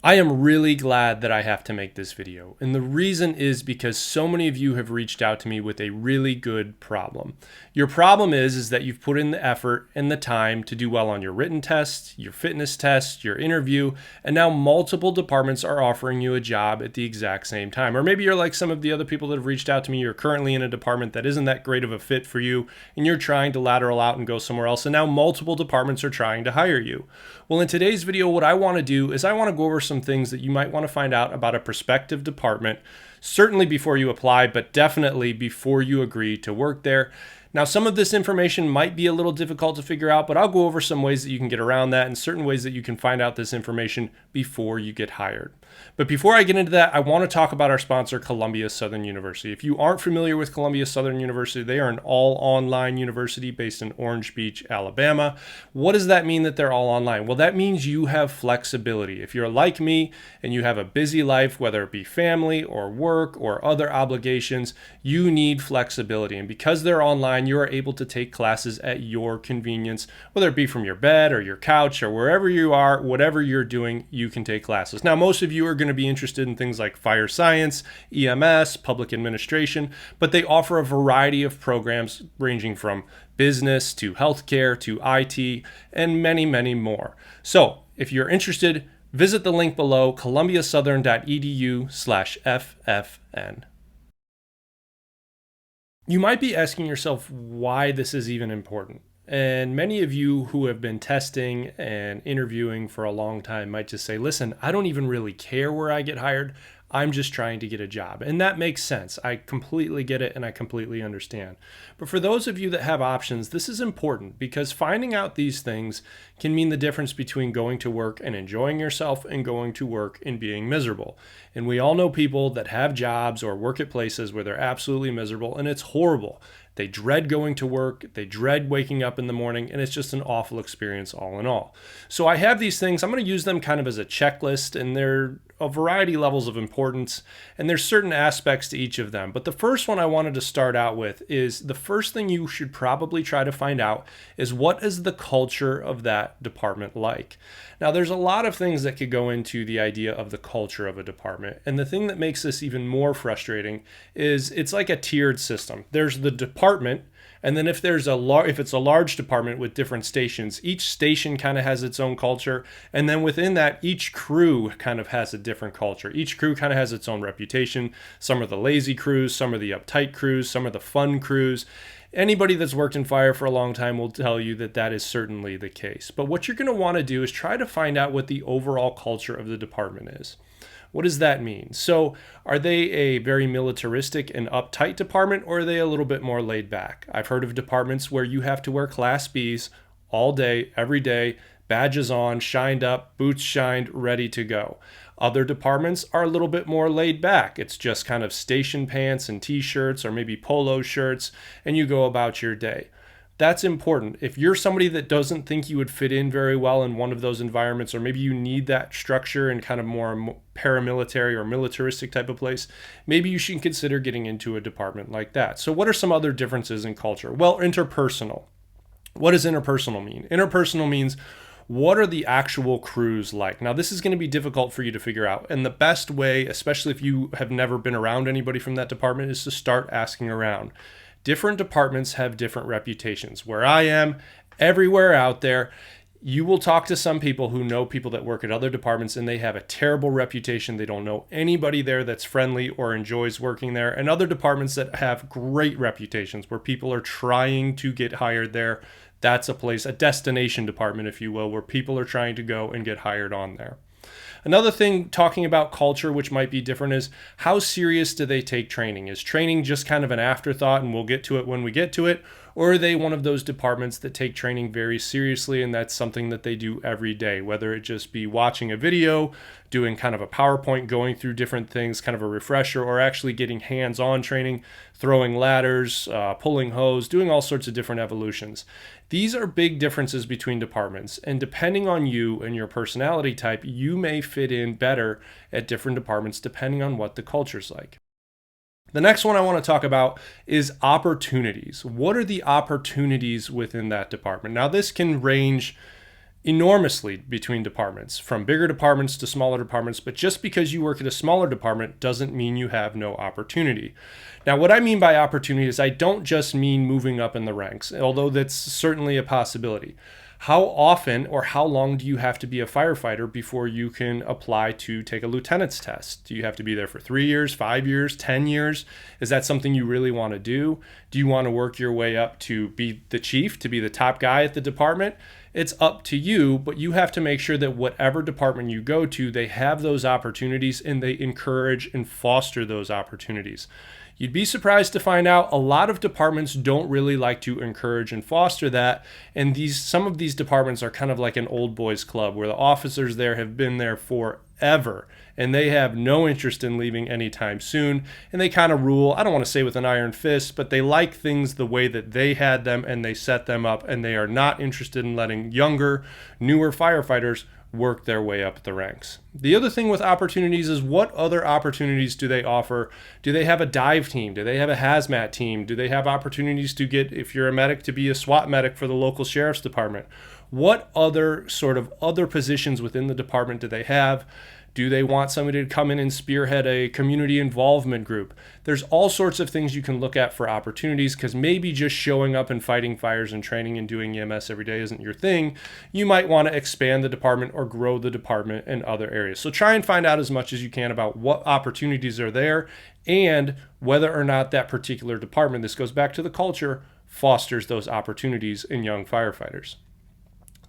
I am really glad that I have to make this video, and the reason is because so many of you have reached out to me with a really good problem. Your problem is that you've put in the effort and the time to do well on your written test, your fitness test, your interview, and now multiple departments are offering you a job at the exact same time. Or maybe you're like some of the other people that have reached out to me, you're currently in a department that isn't that great of a fit for you, and you're trying to lateral out and go somewhere else, and now multiple departments are trying to hire you. Well, in today's video, what I want to do is I want to go over some things that you might want to find out about a prospective department, certainly before you apply, but definitely before you agree to work there. Now, some of this information might be a little difficult to figure out, but I'll go over some ways that you can get around that and certain ways that you can find out this information before you get hired. But before I get into that, I want to talk about our sponsor, Columbia Southern University. If you aren't familiar with Columbia Southern University, they are an all-online university based in Orange Beach, Alabama. What does that mean that they're all online? Well, that means you have flexibility. If you're like me and you have a busy life, whether it be family or work or other obligations, you need flexibility. And because they're online, you are able to take classes at your convenience, whether it be from your bed or your couch or wherever you are, whatever you're doing, you can take classes. Now, most of you are going to be interested in things like fire science, EMS, public administration, but they offer a variety of programs ranging from business to healthcare to IT and many, many more. So if you're interested, visit the link below, columbiasouthern.edu/FFN. You might be asking yourself why this is even important. And many of you who have been testing and interviewing for a long time might just say, listen, I don't even really care where I get hired. I'm just trying to get a job. And that makes sense. I completely get it and I completely understand. But for those of you that have options, this is important because finding out these things can mean the difference between going to work and enjoying yourself and going to work and being miserable. And we all know people that have jobs or work at places where they're absolutely miserable and it's horrible. They dread going to work, they dread waking up in the morning, and it's just an awful experience all in all. So I have these things, I'm going to use them kind of as a checklist, and they're a variety levels of importance, and there's certain aspects to each of them. But the first one I wanted to start out with is the first thing you should probably try to find out is what is the culture of that department like? Now, there's a lot of things that could go into the idea of the culture of a department, and the thing that makes this even more frustrating is it's like a tiered system. There's the department, and then if it's a large department with different stations, each station kind of has its own culture. And then within that, each crew kind of has a different culture. Each crew kind of has its own reputation. Some are the lazy crews, some are the uptight crews, some are the fun crews. Anybody that's worked in fire for a long time will tell you that that is certainly the case. But what you're going to want to do is try to find out what the overall culture of the department is. What does that mean? So are they a very militaristic and uptight department, or are they a little bit more laid back? I've heard of departments where you have to wear Class Bs all day, every day, badges on, shined up, boots shined, ready to go. Other departments are a little bit more laid back. It's just kind of station pants and t-shirts or maybe polo shirts, and you go about your day. That's important. If you're somebody that doesn't think you would fit in very well in one of those environments, or maybe you need that structure in kind of more paramilitary or militaristic type of place, maybe you should consider getting into a department like that. So what are some other differences in culture? Well, interpersonal. What does interpersonal mean? Interpersonal means what are the actual crews like? Now, this is going to be difficult for you to figure out. And the best way, especially if you have never been around anybody from that department, is to start asking around. Different departments have different reputations. Where I am, everywhere out there, you will talk to some people who know people that work at other departments and they have a terrible reputation. They don't know anybody there that's friendly or enjoys working there. And other departments that have great reputations where people are trying to get hired there. That's a place, a destination department, if you will, where people are trying to go and get hired on there. Another thing talking about culture, which might be different, is how serious do they take training? Is training just kind of an afterthought and we'll get to it when we get to it? Or are they one of those departments that take training very seriously and that's something that they do every day, whether it just be watching a video, doing kind of a PowerPoint, going through different things, kind of a refresher, or actually getting hands-on training, throwing ladders, pulling hose, doing all sorts of different evolutions. These are big differences between departments, and depending on you and your personality type, you may fit in better at different departments depending on what the culture's like. The next one I want to talk about is opportunities. What are the opportunities within that department? Now, this can range enormously between departments, from bigger departments to smaller departments. But just because you work at a smaller department doesn't mean you have no opportunity. Now, what I mean by opportunity is I don't just mean moving up in the ranks, although that's certainly a possibility. How often or how long do you have to be a firefighter before you can apply to take a lieutenant's test? Do you have to be there for 3 years, 5 years, 10 years? Is that something you really want to do? Do you want to work your way up to be the chief, to be the top guy at the department? It's up to you, but you have to make sure that whatever department you go to, they have those opportunities and they encourage and foster those opportunities. You'd be surprised to find out a lot of departments don't really like to encourage and foster that. And some of these departments are kind of like an old boys club where the officers there have been there forever and they have no interest in leaving anytime soon. And they kind of rule, I don't want to say with an iron fist, but they like things the way that they had them and they set them up, and they are not interested in letting younger, newer firefighters work their way up the ranks. The other thing with opportunities is, what other opportunities do they offer? Do they have a dive team? Do they have a hazmat team? Do they have opportunities to get, if you're a medic, to be a SWAT medic for the local sheriff's department? What other positions within the department do they have? Do they want somebody to come in and spearhead a community involvement group? There's all sorts of things you can look at for opportunities, because maybe just showing up and fighting fires and training and doing EMS every day isn't your thing. You might want to expand the department or grow the department in other areas. So try and find out as much as you can about what opportunities are there and whether or not that particular department, this goes back to the culture, fosters those opportunities in young firefighters.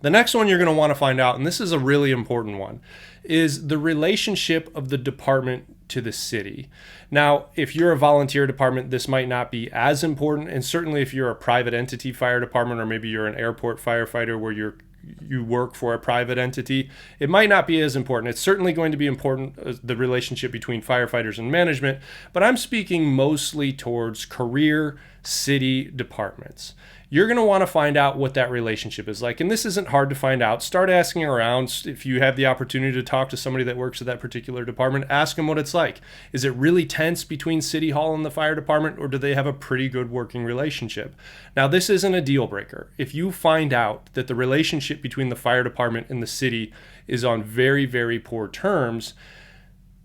The next one you're going to want to find out, and this is a really important one, is the relationship of the department to the city. Now, if you're a volunteer department, this might not be as important, and certainly if you're a private entity fire department, or maybe you're an airport firefighter where you work for a private entity, it might not be as important. It's certainly going to be important, the relationship between firefighters and management, but I'm speaking mostly towards career city departments. You're going to want to find out what that relationship is like. And this isn't hard to find out. Start asking around. If you have the opportunity to talk to somebody that works at that particular department, ask them what it's like. Is it really tense between City Hall and the fire department, or do they have a pretty good working relationship? Now, this isn't a deal breaker. If you find out that the relationship between the fire department and the city is on very, very poor terms,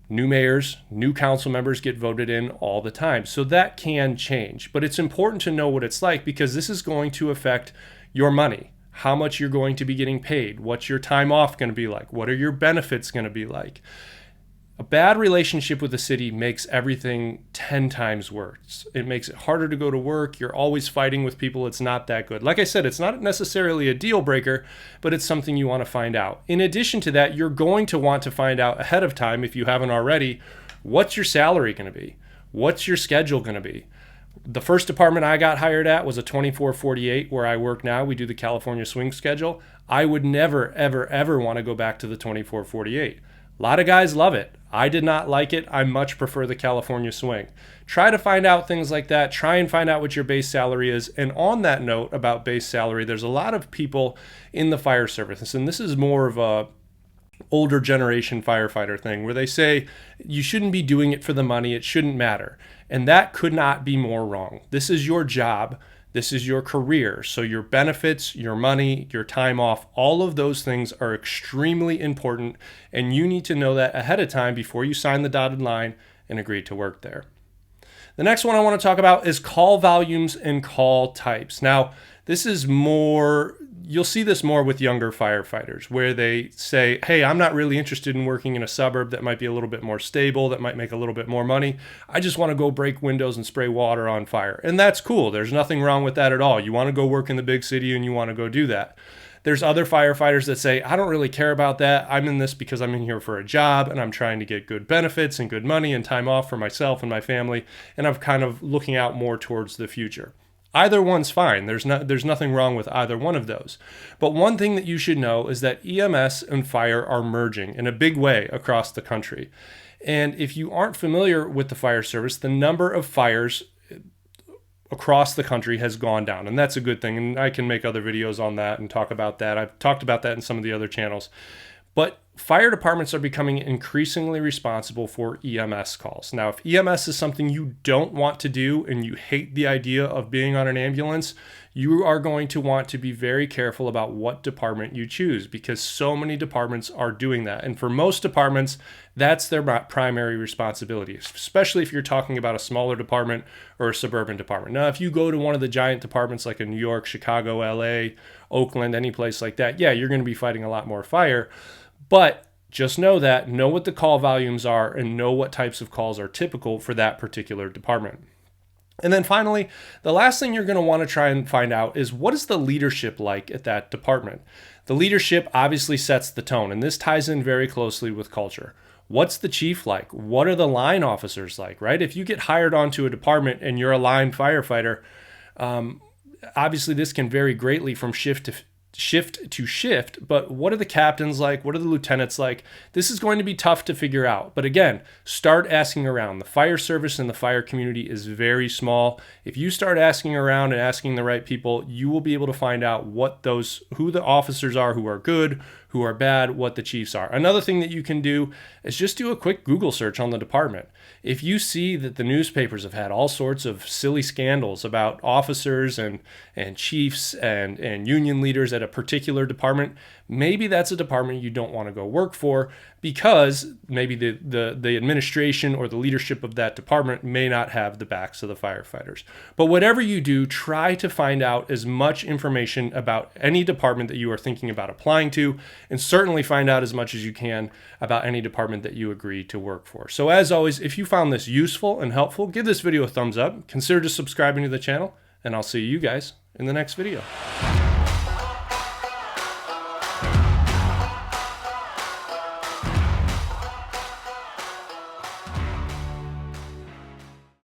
new mayors, new council members get voted in all the time. So that can change. But it's important to know what it's like, because this is going to affect your money, how much you're going to be getting paid, what's your time off going to be like, what are your benefits going to be like. A bad relationship with the city makes everything 10 times worse. It makes it harder to go to work. You're always fighting with people. It's not that good. Like I said, it's not necessarily a deal breaker, but it's something you want to find out. In addition to that, you're going to want to find out ahead of time, if you haven't already, what's your salary going to be? What's your schedule going to be? The first department I got hired at was a 24/48, where I work now. We do the California swing schedule. I would never, ever, ever want to go back to the 24/48. A lot of guys love it. I did not like it. I much prefer the California swing. Try to find out things like that. Try and find out what your base salary is. And on that note about base salary, there's a lot of people in the fire service, and this is more of a older generation firefighter thing, where they say you shouldn't be doing it for the money. It shouldn't matter. And that could not be more wrong. This is your job. This is your career. So your benefits, your money, your time off, all of those things are extremely important. And you need to know that ahead of time before you sign the dotted line and agree to work there. The next one I want to talk about is call volumes and call types. Now, this is more, you'll see this more with younger firefighters, where they say, hey, I'm not really interested in working in a suburb that might be a little bit more stable, that might make a little bit more money. I just want to go break windows and spray water on fire. And that's cool. There's nothing wrong with that at all. You want to go work in the big city and you want to go do that. There's other firefighters that say, I don't really care about that. I'm in this because I'm in here for a job and I'm trying to get good benefits and good money and time off for myself and my family. And I'm kind of looking out more towards the future. Either one's fine. There's nothing wrong with either one of those. But one thing that you should know is that EMS and fire are merging in a big way across the country. And if you aren't familiar with the fire service, the number of fires across the country has gone down, and that's a good thing. And I can make other videos on that and talk about that. I've talked about that in some of the other channels. But fire departments are becoming increasingly responsible for EMS calls. Now, if EMS is something you don't want to do and you hate the idea of being on an ambulance, you are going to want to be very careful about what department you choose, because so many departments are doing that. And for most departments, that's their primary responsibility, especially if you're talking about a smaller department or a suburban department. Now, if you go to one of the giant departments like in New York, Chicago, LA, Oakland, any place like that, yeah, you're going to be fighting a lot more fire. But just know what the call volumes are and know what types of calls are typical for that particular department. And then finally, the last thing you're going to want to try and find out is, what is the leadership like at that department? The leadership obviously sets the tone, and this ties in very closely with culture. What's the chief like? What are the line officers like, right? If you get hired onto a department and you're a line firefighter, obviously this can vary greatly from shift to shift, but what are the captains like? What are the lieutenants like? This is going to be tough to figure out. But again, start asking around. The fire service and the fire community is very small. If you start asking around and asking the right people, you will be able to find out who the officers are who are good, who are bad, what the chiefs are. Another thing that you can do is just do a quick Google search on the department. If you see that the newspapers have had all sorts of silly scandals about officers and chiefs and union leaders at a particular department, maybe that's a department you don't want to go work for, because maybe the administration or the leadership of that department may not have the backs of the firefighters. But whatever you do, try to find out as much information about any department that you are thinking about applying to, and certainly find out as much as you can about any department that you agree to work for. So as always, if you found this useful and helpful, give this video a thumbs up, consider subscribing to the channel, and I'll see you guys in the next video.